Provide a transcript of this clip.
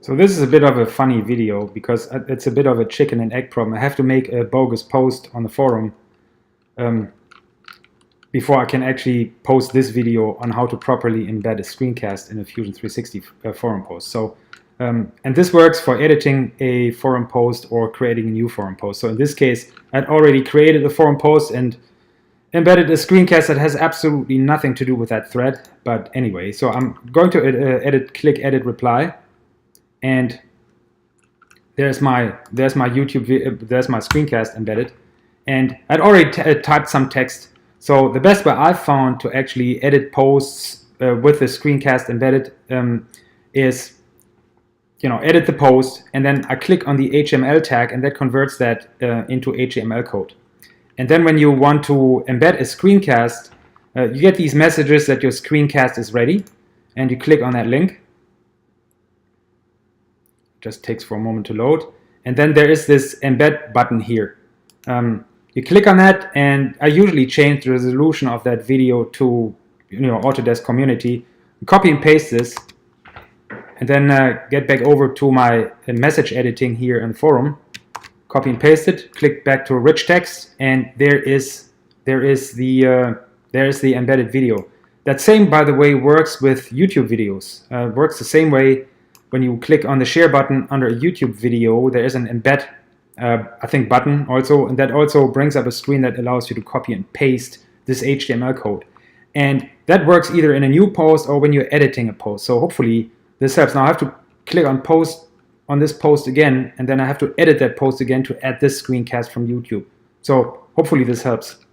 So this is a bit of a funny video because it's a bit of a chicken and egg problem. I have to make a bogus post on the forum before I can actually post this video on how to properly embed a screencast in a Fusion 360 forum post. So, and this works for editing a forum post or creating a new forum post. So in this case, I'd already created a forum post and embedded a screencast that has absolutely nothing to do with that thread. But anyway, so I'm going to click edit reply. And there's my YouTube, there's my screencast embedded, and I'd already typed some text. So the best way I've found to actually edit posts with the screencast embedded is, edit the post, and then I click on the HTML tag, and that converts that into HTML code. And then when you want to embed a screencast, you get these messages that your screencast is ready, and you click on that link. Just takes for a moment to load, and then there is this embed button here. You click on that, and I usually change the resolution of that video to Autodesk Community, copy and paste this, and then get back over to my message editing here in the forum, copy and paste it, click back to rich text, and there is the embedded video. That same, by the way, works with YouTube videos. Works the same way. When you click on the share button under a YouTube video, there is an embed, I think, button also, and that also brings up a screen that allows you to copy and paste this HTML code. And that works either in a new post or when you're editing a post. So hopefully this helps. Now I have to click on post on this post again, and then I have to edit that post again to add this screencast from YouTube. So hopefully this helps.